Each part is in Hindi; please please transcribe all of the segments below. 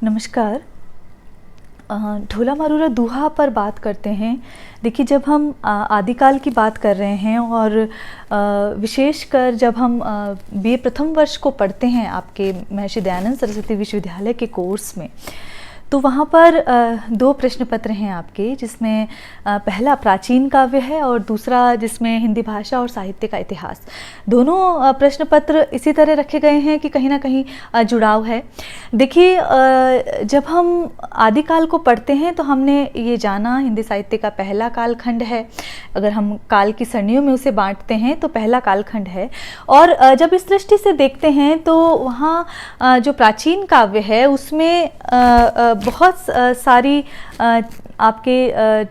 नमस्कार। ढोला मारूरा दूहा पर बात करते हैं। देखिए, जब हम आदिकाल की बात कर रहे हैं और विशेषकर जब हम बीए प्रथम वर्ष को पढ़ते हैं आपके महर्षि दयानंद सरस्वती विश्वविद्यालय के कोर्स में, तो वहाँ पर दो प्रश्न पत्र हैं आपके, जिसमें पहला प्राचीन काव्य है और दूसरा जिसमें हिंदी भाषा और साहित्य का इतिहास। दोनों प्रश्न पत्र इसी तरह रखे गए हैं कि कहीं ना कहीं जुड़ाव है। देखिए, जब हम आदिकाल को पढ़ते हैं तो हमने ये जाना हिंदी साहित्य का पहला कालखंड है। अगर हम काल की सरणियों में उसे बांटते हैं तो पहला कालखंड है। और जब इस दृष्टि से देखते हैं तो वहाँ जो प्राचीन काव्य है उसमें बहुत सारी आपके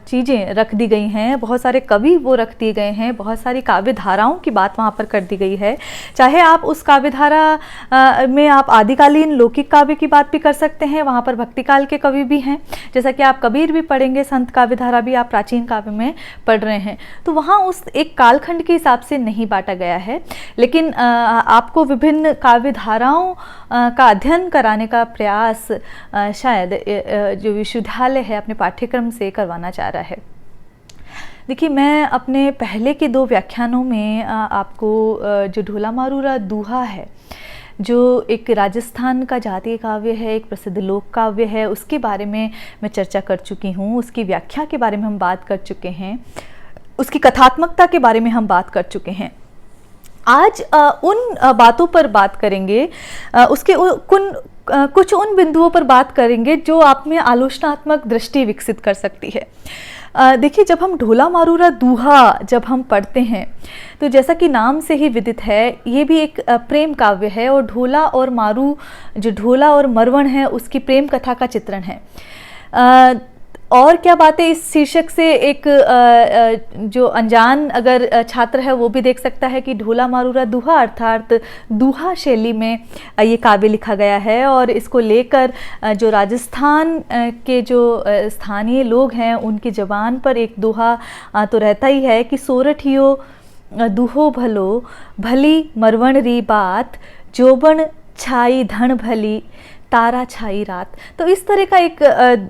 चीज़ें रख दी गई हैं, बहुत सारे कवि वो रख दिए गए हैं, बहुत सारी काव्य धाराओं की बात वहाँ पर कर दी गई है। चाहे आप उस काव्य धारा में आप आदिकालीन लौकिक काव्य की बात भी कर सकते हैं, वहाँ पर भक्तिकाल के कवि भी हैं, जैसा कि आप कबीर भी पढ़ेंगे, संत काव्य धारा भी आप प्राचीन काव्य में पढ़ रहे हैं। तो वहाँ उस एक कालखंड के हिसाब से नहीं बांटा गया है, लेकिन आपको विभिन्न काव्य धाराओं का अध्ययन कराने का प्रयास शायद जो विश्वविद्यालय है अपने पाठ्यक्रम से करवाना चाह रहा है। देखिए, मैं अपने पहले के दो व्याख्यानों में आपको जो ढोला मारूरा दूहा है, जो एक राजस्थान का जातीय काव्य है, एक प्रसिद्ध लोक काव्य है, उसके बारे में मैं चर्चा कर चुकी हूँ। उसकी व्याख्या के बारे में हम बात कर चुके हैं, उसकी कथात्मकता के बारे में हम बात कर चुके हैं। आज उन बातों पर बात करेंगे, उसके कुछ उन बिंदुओं पर बात करेंगे जो आप में आलोचनात्मक दृष्टि विकसित कर सकती है। देखिए, जब हम ढोला मारूरा दूहा जब हम पढ़ते हैं तो जैसा कि नाम से ही विदित है, ये भी एक प्रेम काव्य है और ढोला और मारू, जो ढोला और मरवण है, उसकी प्रेम कथा का चित्रण है। और क्या बात है, इस शीर्षक से एक जो अनजान अगर छात्र है वो भी देख सकता है कि ढोला मारूरा दूहा अर्थात दूहा शैली में ये काव्य लिखा गया है। और इसको लेकर जो राजस्थान के जो स्थानीय लोग हैं उनकी ज़बान पर एक दोहा तो रहता ही है कि सोरठियो दूहो भलो भली मरवण री बात, जोबन छाई धन भली तारा छाई रात। तो इस तरह का एक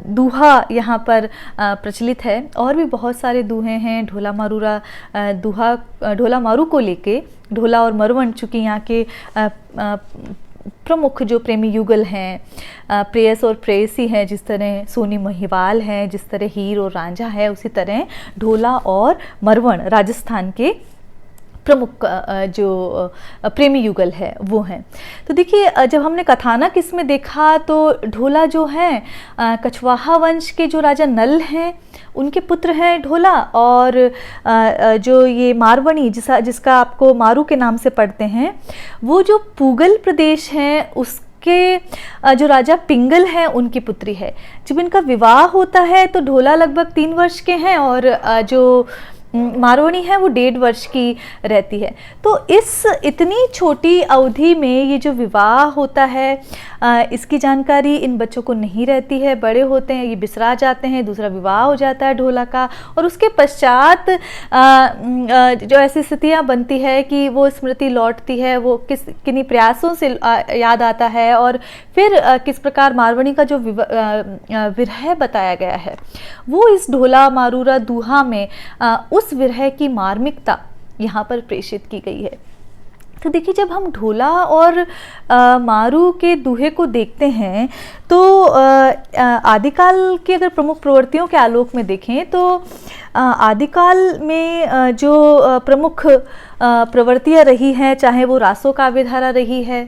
दूहा यहाँ पर प्रचलित है। और भी बहुत सारे दूहे हैं ढोला मारूरा दूहा, ढोला मारू को लेके। ढोला और मरवण चूँकि यहाँ के प्रमुख जो प्रेमी युगल हैं, प्रेयस और प्रेयसी हैं, जिस तरह सोनी महिवाल हैं, जिस तरह हीर और रांझा है, उसी तरह ढोला और मरवण राजस्थान के प्रमुख जो प्रेमी युगल है वो हैं। तो देखिए, जब हमने कथानक इसमें देखा तो ढोला जो है कछवाहा वंश के जो राजा नल हैं उनके पुत्र हैं ढोला, और जो ये मारवणी जिसका आपको मारू के नाम से पढ़ते हैं, वो जो पूगल प्रदेश हैं उसके जो राजा पिंगल हैं उनकी पुत्री है। जब इनका विवाह होता है तो ढोला लगभग 3 वर्ष के हैं और जो मारवणी है वो 1.5 वर्ष की रहती है। तो इस इतनी छोटी अवधि में ये जो विवाह होता है इसकी जानकारी इन बच्चों को नहीं रहती है। बड़े होते हैं ये बिसरा जाते हैं, दूसरा विवाह हो जाता है ढोला का, और उसके पश्चात जो ऐसी स्थितियाँ बनती है कि वो स्मृति लौटती है, वो किन्हीं प्रयासों से याद आता है, और फिर किस प्रकार मारवणी का जो विरह बताया गया है वो इस ढोला मारूरा दूहा में उस विरह की मार्मिकता यहाँ पर प्रेषित की गई है। तो देखिए, जब हम ढोला और मारू के दूहे को देखते हैं तो आदिकाल के अगर प्रमुख प्रवृत्तियों के आलोक में देखें तो आदिकाल में जो प्रमुख प्रवृत्तियाँ रही हैं, चाहे वो रासो काव्य धारा रही है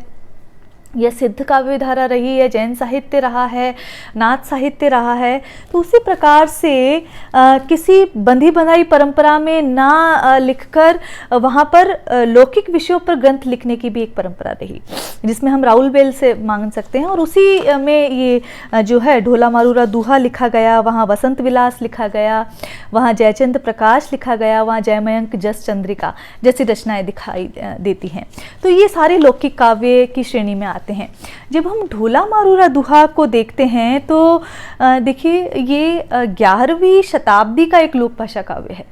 या सिद्ध काव्य धारा रही है, जैन साहित्य रहा है, नाथ साहित्य रहा है, तो उसी प्रकार से किसी बंधी बंधाई परंपरा में ना लिखकर वहाँ पर लौकिक विषयों पर ग्रंथ लिखने की भी एक परंपरा रही, जिसमें हम राउल बेल से मांग सकते हैं। और उसी में ये जो है ढोला मारूरा दूहा लिखा गया, वहाँ वसंत विलास लिखा गया, वहाँ जयचंद प्रकाश लिखा गया, वहाँ जयमयंक जस चंद्रिका जैसी रचनाएं दिखाई देती हैं। तो ये सारे लौकिक काव्य की श्रेणी में आते हैं। जब हम ढोला मारूरा दूहा को देखते हैं तो देखिए, ये 11वीं शताब्दी का एक लोक भाषा काव्य है।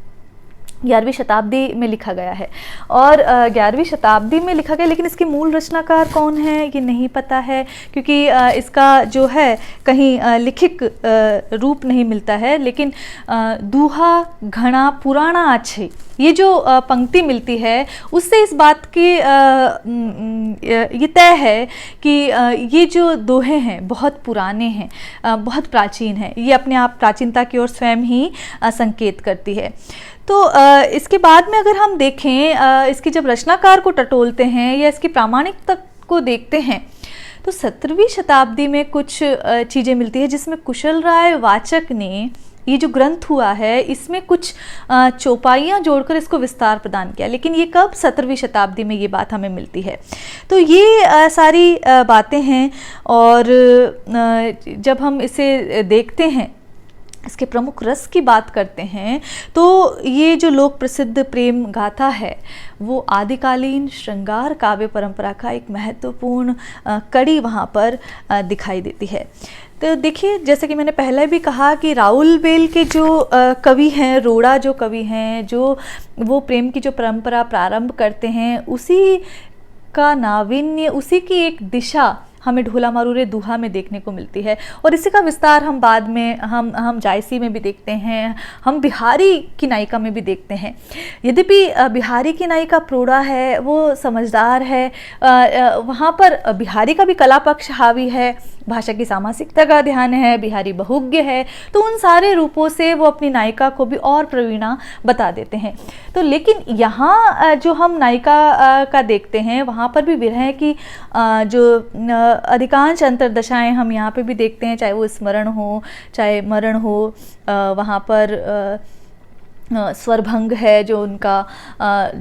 11वीं शताब्दी में लिखा गया है। और 11वीं शताब्दी में लिखा गया, लेकिन इसके मूल रचनाकार कौन है ये नहीं पता है, क्योंकि इसका जो है कहीं लिखित रूप नहीं मिलता है। लेकिन दूहा घना पुराना अच्छे, ये जो पंक्ति मिलती है उससे इस बात की ये तय है कि ये जो दोहे हैं बहुत पुराने हैं, बहुत प्राचीन हैं। ये अपने आप प्राचीनता की ओर स्वयं ही संकेत करती है। तो इसके बाद में अगर हम देखें, इसकी जब रचनाकार को टटोलते हैं या इसकी प्रामाणिकता को देखते हैं, तो 17वीं शताब्दी में कुछ चीज़ें मिलती है जिसमें कुशल राय वाचक ने ये जो ग्रंथ हुआ है इसमें कुछ चौपाइयाँ जोड़कर इसको विस्तार प्रदान किया। लेकिन ये कब? 17वीं शताब्दी में ये बात हमें मिलती है। तो ये सारी बातें हैं। और जब हम इसे देखते हैं, इसके प्रमुख रस की बात करते हैं, तो ये जो लोक प्रसिद्ध प्रेम गाथा है वो आदिकालीन श्रृंगार काव्य परंपरा का एक महत्वपूर्ण कड़ी वहाँ पर दिखाई देती है। तो देखिए, जैसे कि मैंने पहले भी कहा कि राउल बेल के जो कवि हैं, रोड़ा जो कवि हैं, जो वो प्रेम की जो परंपरा प्रारंभ करते हैं, उसी का नावीन्य, उसी की एक दिशा हमें ढोला मारूरे दूहा में देखने को मिलती है। और इसी का विस्तार हम बाद में हम जायसी में भी देखते हैं, हम बिहारी की नायिका में भी देखते हैं। यद्यपि बिहारी की नायिका प्रोढ़ा है, वो समझदार है, वहाँ पर बिहारी का भी कला पक्ष हावी है, भाषा की सामासिकता का ध्यान है, बिहारी बहुज्ञ है, तो उन सारे रूपों से वो अपनी नायिका को भी और प्रवीणा बता देते हैं। तो लेकिन यहाँ जो हम नायिका का देखते हैं, वहाँ पर भी विरह की जो अधिकांश अंतर्दशाएं हम यहाँ पे भी देखते हैं, चाहे वो स्मरण हो चाहे मरण हो, वहाँ पर स्वरभंग है, जो उनका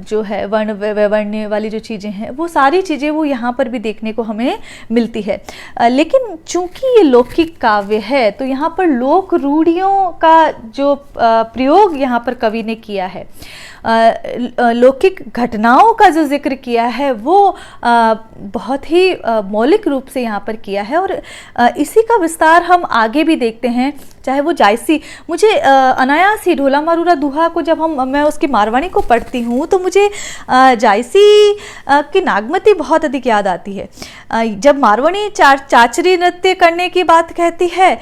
जो है वर्ण वैवर्ण्य वाली जो चीज़ें हैं, वो सारी चीज़ें वो यहाँ पर भी देखने को हमें मिलती है। लेकिन चूंकि ये लौकिक काव्य है, तो यहाँ पर लोक रूढ़ियों का जो प्रयोग यहाँ पर कवि ने किया है, लौकिक घटनाओं का जो जिक्र किया है, वो बहुत ही मौलिक रूप से यहाँ पर किया है। और इसी का विस्तार हम आगे भी देखते हैं, चाहे वो जायसी। मुझे अनायास ही ढोला मारूरा दूहा को जब मैं उसकी मारवाणी को पढ़ती हूँ, तो मुझे जायसी की नागमती बहुत अधिक याद आती है। जब मारवाणी चाचरी नृत्य करने की बात कहती है,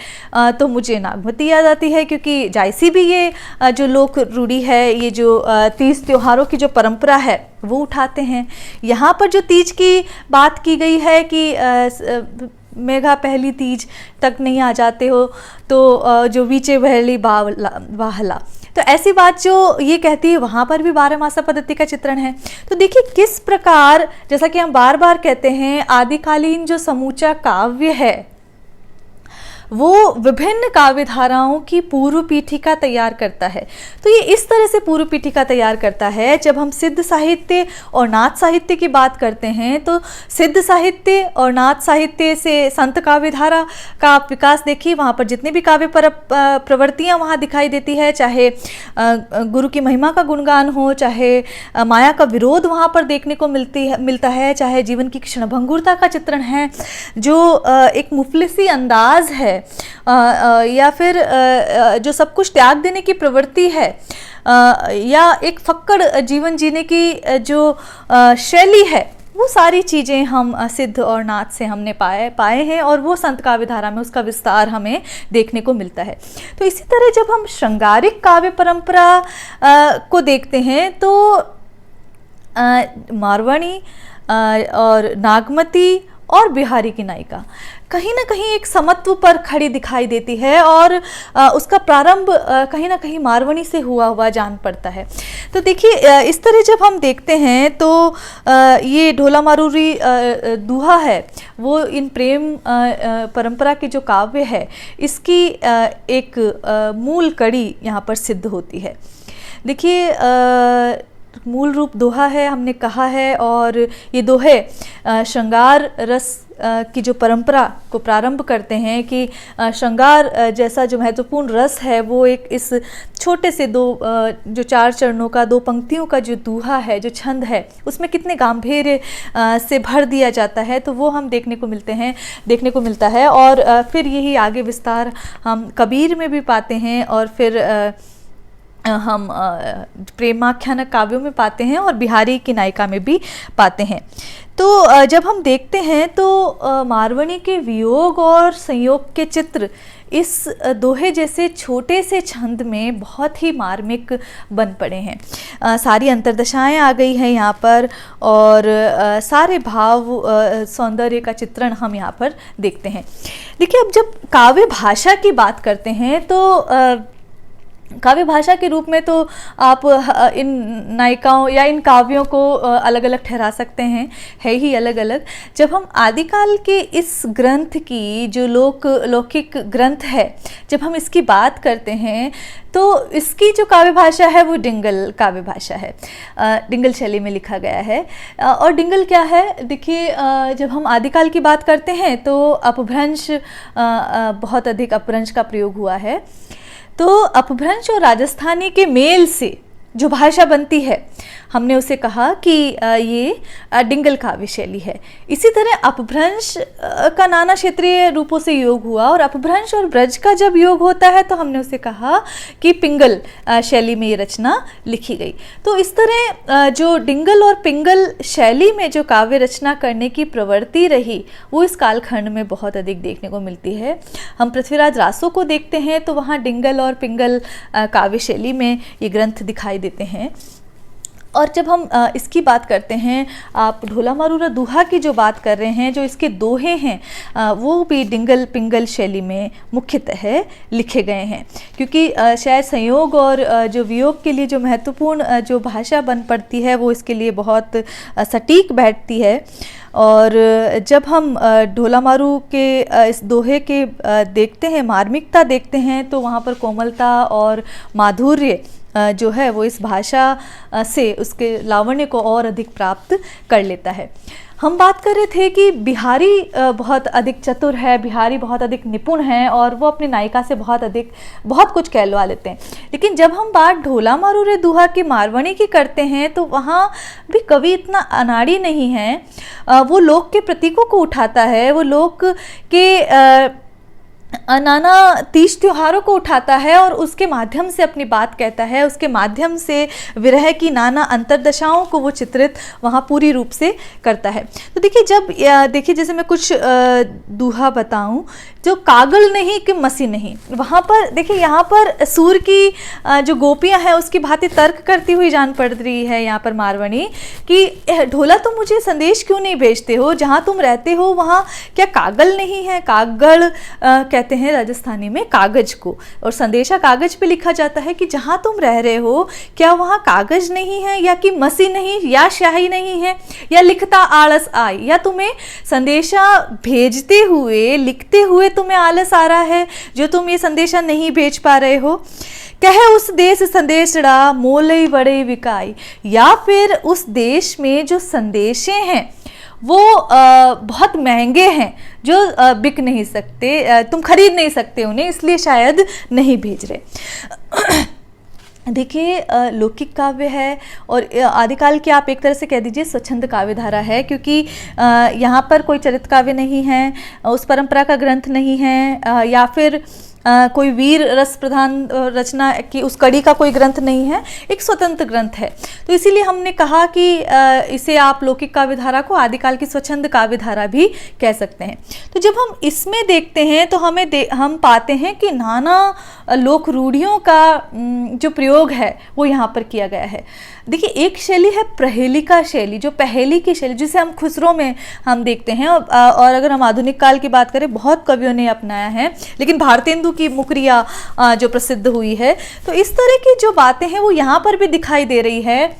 तो मुझे नागमती याद आती है, क्योंकि जायसी भी ये जो लोक रूढ़ी है, ये जो तीज त्योहारों की जो परंपरा है वो उठाते हैं। यहाँ पर जो तीज की बात की गई है कि मेघा पहली तीज तक नहीं आ जाते हो, तो जो वीचे बहली वाहला, तो ऐसी बात जो ये कहती है, वहाँ पर भी 12 मासा पद्धति का चित्रण है। तो देखिए किस प्रकार, जैसा कि हम बार बार कहते हैं, आदिकालीन जो समूचा काव्य है वो विभिन्न काव्य धाराओं की पूर्व पीठिका तैयार करता है। तो ये इस तरह से पूर्व पीठिका तैयार करता है, जब हम सिद्ध साहित्य और नाथ साहित्य की बात करते हैं, तो सिद्ध साहित्य और नाथ साहित्य से संत काव्य धारा का आप विकास देखिए, वहाँ पर जितने भी काव्य प्रवृत्तियाँ वहाँ दिखाई देती है, चाहे गुरु की महिमा का गुणगान हो, चाहे माया का विरोध वहाँ पर देखने को मिलता है, चाहे जीवन की क्षणभंगुरता का चित्रण है, जो एक मुफलिसी अंदाज है, या फिर जो सब कुछ त्याग देने की प्रवृत्ति है, या एक फक्कड़ जीवन जीने की जो शैली है, वो सारी चीज़ें हम सिद्ध और नाथ से हमने पाए हैं, और वो संत काव्य धारा में उसका विस्तार हमें देखने को मिलता है। तो इसी तरह जब हम श्रृंगारिक काव्य परंपरा को देखते हैं, तो मारवाणी और नागमती और बिहारी की नायिका कहीं ना कहीं एक समत्व पर खड़ी दिखाई देती है, और उसका प्रारंभ कहीं ना कहीं मारवाणी से हुआ जान पड़ता है। तो देखिए इस तरह जब हम देखते हैं, तो ये ढोला मारूरी दूहा है, वो इन प्रेम परंपरा की जो काव्य है, इसकी एक मूल कड़ी यहाँ पर सिद्ध होती है। देखिए मूल रूप दोहा है, हमने कहा है, और ये दोहे श्रृंगार रस की जो परंपरा को प्रारंभ करते हैं कि श्रृंगार जैसा जो महत्वपूर्ण रस है, वो एक इस छोटे से जो 4 चरणों का 2 पंक्तियों का जो दूहा है, जो छंद है, उसमें कितने गांभीर्य से भर दिया जाता है, तो वो हम देखने को मिलता है। और फिर यही आगे विस्तार हम कबीर में भी पाते हैं, और फिर हम प्रेमाख्यान काव्यों में पाते हैं और बिहारी की नायिका में भी पाते हैं। तो जब हम देखते हैं तो मारवणी के वियोग और संयोग के चित्र इस दोहे जैसे छोटे से छंद में बहुत ही मार्मिक बन पड़े हैं। सारी अंतर्दशाएं आ गई हैं यहाँ पर, और सारे भाव सौंदर्य का चित्रण हम यहाँ पर देखते हैं। देखिए, अब जब काव्य भाषा की बात करते हैं तो काव्य भाषा के रूप में तो आप इन नायिकाओं या इन काव्यों को अलग अलग ठहरा सकते हैं, है ही अलग अलग। जब हम आदिकाल के इस ग्रंथ की जो लौकिक ग्रंथ है, जब हम इसकी बात करते हैं तो इसकी जो काव्य भाषा है वो डिंगल काव्य भाषा है, डिंगल शैली में लिखा गया है। और डिंगल क्या है, देखिए जब हम आदिकाल की बात करते हैं तो अपभ्रंश, बहुत अधिक अपभ्रंश का प्रयोग हुआ है। तो अपभ्रंश और राजस्थानी के मेल से जो भाषा बनती है, हमने उसे कहा कि ये डिंगल काव्य शैली है। इसी तरह अपभ्रंश का नाना क्षेत्रीय रूपों से योग हुआ, और अपभ्रंश और ब्रज का जब योग होता है तो हमने उसे कहा कि पिंगल शैली में ये रचना लिखी गई। तो इस तरह जो डिंगल और पिंगल शैली में जो काव्य रचना करने की प्रवृत्ति रही, वो इस कालखंड में बहुत अधिक देखने को मिलती है। हम पृथ्वीराज रासो को देखते हैं तो वहाँ डिंगल और पिंगल काव्य शैली में ये ग्रंथ दिखाई देते हैं। और जब हम इसकी बात करते हैं, आप ढोला मारूरा दूहा की जो बात कर रहे हैं, जो इसके दोहे हैं, वो भी डिंगल पिंगल शैली में मुख्यतः लिखे गए हैं, क्योंकि शायद संयोग और जो वियोग के लिए जो महत्वपूर्ण जो भाषा बन पड़ती है वो इसके लिए बहुत सटीक बैठती है। और जब हम ढोला मारू के इस दोहे के देखते हैं, मार्मिकता देखते हैं, तो वहाँ पर कोमलता और माधुर्य जो है वो इस भाषा से उसके लावण्य को और अधिक प्राप्त कर लेता है। हम बात कर रहे थे कि बिहारी बहुत अधिक चतुर है, बिहारी बहुत अधिक निपुण है, और वो अपनी नायिका से बहुत कुछ कहलवा लेते हैं। लेकिन जब हम बात ढोला मारूरे दूहा की मारवणी की करते हैं तो वहाँ भी कवि इतना अनाड़ी नहीं है। वो लोक के प्रतीकों को उठाता है, वो लोक के नाना तीज त्योहारों को उठाता है और उसके माध्यम से अपनी बात कहता है, उसके माध्यम से विरह की नाना अंतर्दशाओं को वो चित्रित वहाँ पूरी रूप से करता है। तो देखिए जैसे मैं कुछ दूहा बताऊं, जो कागल नहीं कि मसी नहीं, वहाँ पर देखिए, यहाँ पर सूर की जो गोपियाँ हैं उसकी भांति तर्क करती हुई जान पड़ रही है यहाँ पर मारवणी कि ढोला तुम मुझे संदेश क्यों नहीं भेजते हो, जहाँ तुम रहते हो वहाँ क्या कागल नहीं है? कागड़ कहते हैं राजस्थानी में कागज को, और संदेशा कागज पे लिखा जाता है कि जहाँ तुम रह रहे हो क्या वहाँ कागज नहीं है, या कि मसी नहीं, या स्याही नहीं है, या लिखता आलस आए, या तुम्हें संदेशा भेजते हुए लिखते हुए तुम्हें आलस आ रहा है जो तुम ये संदेशा नहीं भेज पा रहे हो। कहे उस देश संदेशड़ा मोलई बड़े विकाई, या फिर उस देश में जो संदेशे हैं वो बहुत महंगे हैं, जो बिक नहीं सकते, तुम खरीद नहीं सकते उन्हें, इसलिए शायद नहीं भेज रहे। देखिए, लौकिक काव्य है और आदिकाल की आप एक तरह से कह दीजिए स्वच्छंद काव्य धारा है, क्योंकि यहाँ पर कोई चरित काव्य नहीं है, उस परंपरा का ग्रंथ नहीं है, या फिर कोई वीर रस प्रधान रचना की उस कड़ी का कोई ग्रंथ नहीं है, एक स्वतंत्र ग्रंथ है। तो इसीलिए हमने कहा कि इसे आप लौकिक काव्य धारा को आदिकाल की स्वच्छंद काव्य धारा भी कह सकते हैं। तो जब हम इसमें देखते हैं तो हम पाते हैं कि नाना लोक रूढ़ियों का जो प्रयोग है वो यहाँ पर किया गया है। देखिए, एक शैली है प्रहेलिका शैली, जो पहेली की शैली, जिसे हम खुसरो में हम देखते हैं, और अगर हम आधुनिक काल की बात करें बहुत कवियों ने अपनाया है, लेकिन भारतेंदु की मुकरिया जो प्रसिद्ध हुई है, तो इस तरह की जो बातें हैं वो यहाँ पर भी दिखाई दे रही है।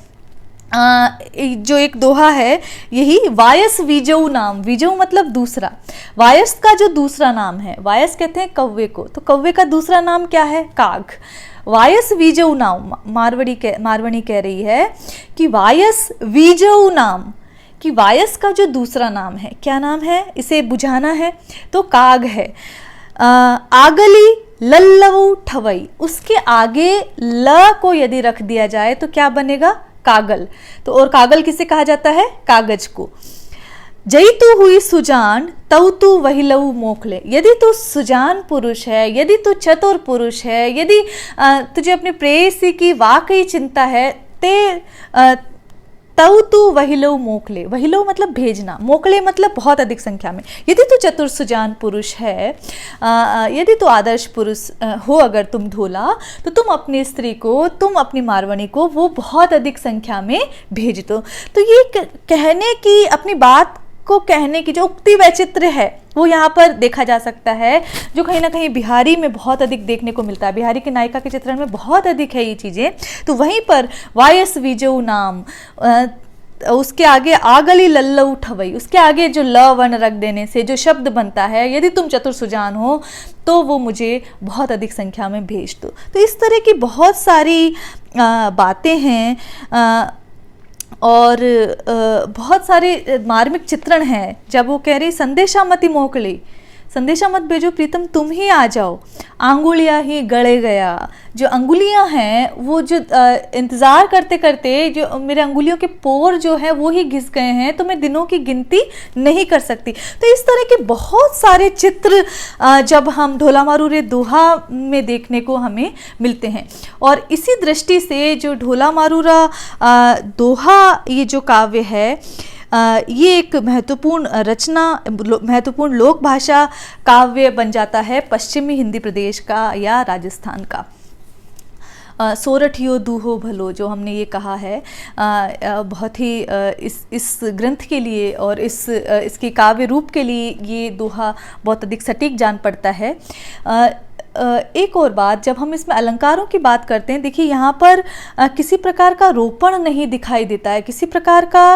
जो एक दोहा है यही, वायस वीजऊ नाम, वीजऊ मतलब दूसरा, वायस का जो दूसरा नाम है, वायस कहते हैं कौवे को, तो कौवे का दूसरा नाम क्या है? काग। वायस वीजऊ नाम, मारवणी कह रही है कि वायस वीजऊ नाम, कि वायस का जो दूसरा नाम है, क्या नाम है, इसे बुझाना है तो काग है। आगली लल्लवू ठवई, उसके आगे ल को यदि रख दिया जाए तो क्या बनेगा? कागल। तो और कागल किसे कहा जाता है? कागज को। जई तू हुई सुजान तऊ तू वही लऊ मोखले। यदि तू सुजान पुरुष है, यदि तू चतुर पुरुष है, यदि तुझे अपने प्रेयसी की वाकई चिंता है, ते तऊ तू वहिलो मोकले। वहिलो मतलब भेजना, मोकले मतलब बहुत अधिक संख्या में। यदि तू चतुर सुजान पुरुष है, यदि तू आदर्श पुरुष हो अगर तुम ढोला, तो तुम अपनी स्त्री को, तुम अपनी मारवणी को वो बहुत अधिक संख्या में भेज दो। तो ये कहने की, अपनी बात को कहने की जो उक्ति वैचित्र्य है वो यहाँ पर देखा जा सकता है, जो कहीं ना कहीं बिहारी में बहुत अधिक देखने को मिलता है। बिहारी की नायिका के चित्रण में बहुत अधिक है ये चीज़ें। तो वहीं पर वायस विजो नाम, उसके आगे आगली लल्लऊ ठवई, उसके आगे जो ल वर्ण रख देने से जो शब्द बनता है, यदि तुम चतुर सुजान हो तो वो मुझे बहुत अधिक संख्या में भेज दो। तो इस तरह की बहुत सारी बातें हैं और बहुत सारे मार्मिक चित्रण हैं। जब वो कह रही संदेशा मति मोकली, संदेशा मत भेजो प्रीतम तुम ही आ जाओ, आंगुलियाँ ही गड़े गया। जो अंगुलियाँ हैं वो जो इंतज़ार करते करते जो मेरे अंगुलियों के पोर जो है वो ही घिस गए हैं, तो मैं दिनों की गिनती नहीं कर सकती। तो इस तरह के बहुत सारे चित्र जब हम ढोला मारू रे दोहा में देखने को हमें मिलते हैं। और इसी दृष्टि से जो ढोला मारू रा दोहा ये जो काव्य है, ये एक महत्वपूर्ण रचना, महत्वपूर्ण लोक भाषा काव्य बन जाता है पश्चिमी हिंदी प्रदेश का या राजस्थान का। सोरठियो दूहो भलो जो हमने ये कहा है, बहुत ही इस ग्रंथ के लिए और इसके काव्य रूप के लिए ये दोहा बहुत अधिक सटीक जान पड़ता है। एक और बात, जब हम इसमें अलंकारों की बात करते हैं, देखिए यहाँ पर किसी प्रकार का रोपण नहीं दिखाई देता है, किसी प्रकार का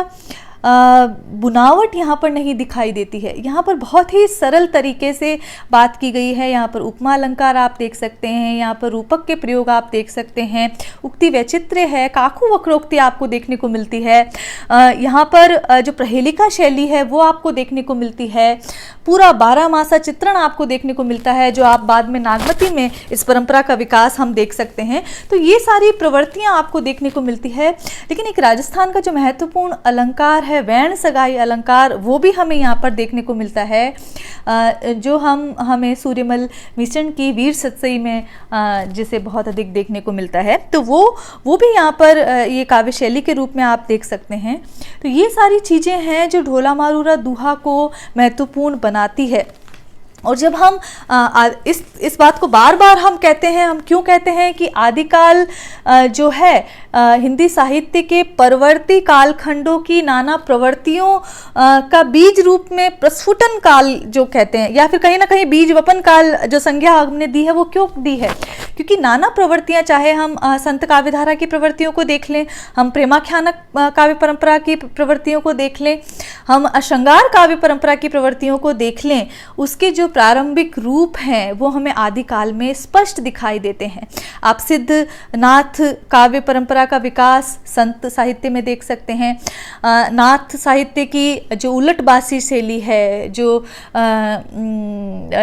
बुनावट यहाँ पर नहीं दिखाई देती है। यहाँ पर बहुत ही सरल तरीके से बात की गई है। यहाँ पर उपमा अलंकार आप देख सकते हैं, यहाँ पर रूपक के प्रयोग आप देख सकते हैं, उक्ति वैचित्र्य है, काकू वक्रोक्ति आपको देखने को मिलती है। यहाँ पर जो प्रहेलिका शैली है वो आपको देखने को मिलती है। पूरा 12 मासा चित्रण आपको देखने को मिलता है, जो आप बाद में नागमती में इस परंपरा का विकास हम देख सकते हैं। तो ये सारी प्रवृत्तियाँ आपको देखने को मिलती है। लेकिन एक राजस्थान का जो महत्वपूर्ण अलंकार है वैण सगाई अलंकार, वो भी हमें यहाँ पर देखने को मिलता है, जो हमें सूर्यमल मिश्रण की वीर सतसई में जिसे बहुत अधिक देखने को मिलता है। तो वो भी यहाँ पर ये काव्य शैली के रूप में आप देख सकते हैं। तो ये सारी चीज़ें हैं जो ढोला मारू रा दोहा को महत्वपूर्ण बनाती है। और जब हम इस बात को बार बार हम कहते हैं, हम क्यों कहते हैं कि आदिकाल जो है हिंदी साहित्य के परवर्ती कालखंडों की नाना प्रवृत्तियों का बीज रूप में प्रस्फुटन काल जो कहते हैं, या फिर कहीं ना कहीं बीज वपन काल जो संज्ञा हमने दी है वो क्यों दी है? क्योंकि नाना प्रवृत्तियां, चाहे हम संत काव्यधारा की प्रवृत्तियों को देख लें, हम प्रेमाख्यानक काव्य परंपरा की प्रवृत्तियों को देख लें, हम श्रृंगार काव्य परंपरा की प्रवृत्तियों को देख लें, उसके जो प्रारंभिक रूप हैं वो हमें आदिकाल में स्पष्ट दिखाई देते हैं। आप सिद्ध नाथ काव्य परंपरा का विकास संत साहित्य में देख सकते हैं। नाथ साहित्य की जो उलटबासी शैली है, जो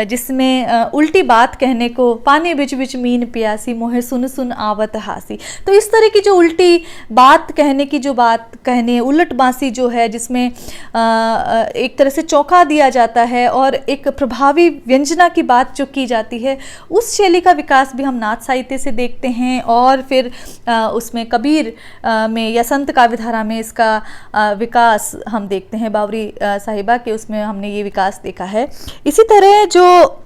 जिसमें उल्टी बात कहने को, पानी बिच बिच मीन प्यासी मोहे सुन सुन आवत हासी, तो इस तरह की जो उल्टी बात कहने की जो बात कहने, उलटबासी जो है, जिसमें एक तरह से चौंका दिया जाता है और एक प्रभावी व्यंजना की बात जो की जाती है, उस शैली का विकास भी हम नाथ साहित्य से देखते हैं। और फिर उसमें कबीर में या संत काव्यधारा में इसका विकास हम देखते हैं, बावरी साहिबा के उसमें हमने ये विकास देखा है। इसी तरह जो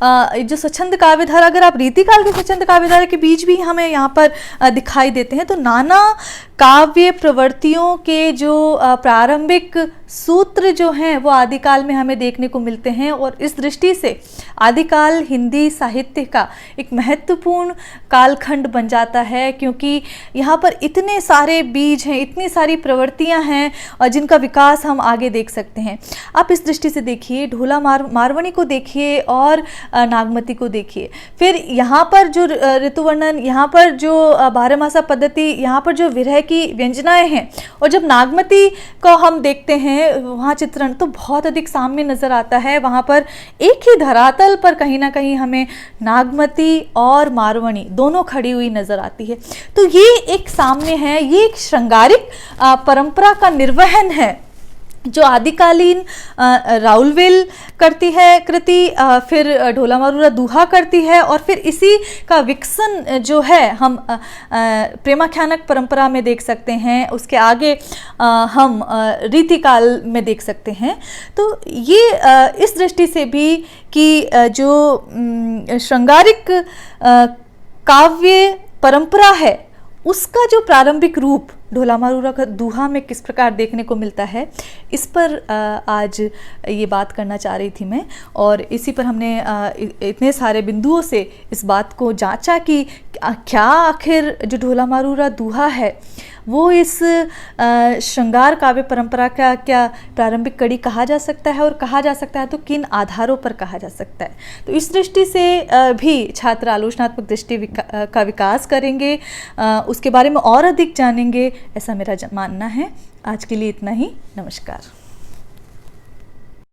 स्वच्छंद काव्यधारा, अगर आप रीतिकाल के स्वच्छंद काव्यधारा के बीच भी हमें यहाँ पर दिखाई देते हैं, तो नाना काव्य प्रवृत्तियों के जो प्रारंभिक सूत्र जो हैं वो आदिकाल में हमें देखने को मिलते हैं। और इस दृष्टि से आदिकाल हिंदी साहित्य का एक महत्वपूर्ण कालखंड बन जाता है, क्योंकि यहाँ पर इतने सारे बीज हैं, इतनी सारी प्रवृत्तियाँ हैं और जिनका विकास हम आगे देख सकते हैं। आप इस दृष्टि से देखिए, ढोला मारवणी को देखिए और नागमती को देखिए। फिर यहाँ पर जो ऋतुवर्णन, यहाँ पर जो 12 मासा पद्धति, यहाँ पर जो विरह की व्यंजनाएं हैं, और जब नागमती को हम देखते हैं वहाँ चित्रण, तो बहुत अधिक साम्य नजर आता है। वहाँ पर एक ही धरातल पर कहीं ना कहीं हमें नागमती और मारवणी दोनों खड़ी हुई नजर आती है। तो ये एक साम्य है, ये एक श्रृंगारिक परंपरा का निर्वहन है जो आदिकालीन राउलवेल करती है कृति, फिर ढोला मारूरा दूहा करती है, और फिर इसी का विकसन जो है हम प्रेमाख्यानक परंपरा में देख सकते हैं, उसके आगे हम रीतिकाल में देख सकते हैं। तो ये इस दृष्टि से भी कि जो श्रृंगारिक काव्य परंपरा है उसका जो प्रारंभिक रूप ढोला मारूरा का दूहा में किस प्रकार देखने को मिलता है, इस पर आज ये बात करना चाह रही थी मैं। और इसी पर हमने इतने सारे बिंदुओं से इस बात को जांचा कि क्या आखिर जो ढोला मारूरा दूहा है वो इस श्रृंगार काव्य परंपरा का क्या प्रारंभिक कड़ी कहा जा सकता है, और कहा जा सकता है तो किन आधारों पर कहा जा सकता है। तो इस दृष्टि से भी छात्र आलोचनात्मक दृष्टि का विकास करेंगे, उसके बारे में और अधिक जानेंगे, ऐसा मेरा मानना है। आज के लिए इतना ही। नमस्कार।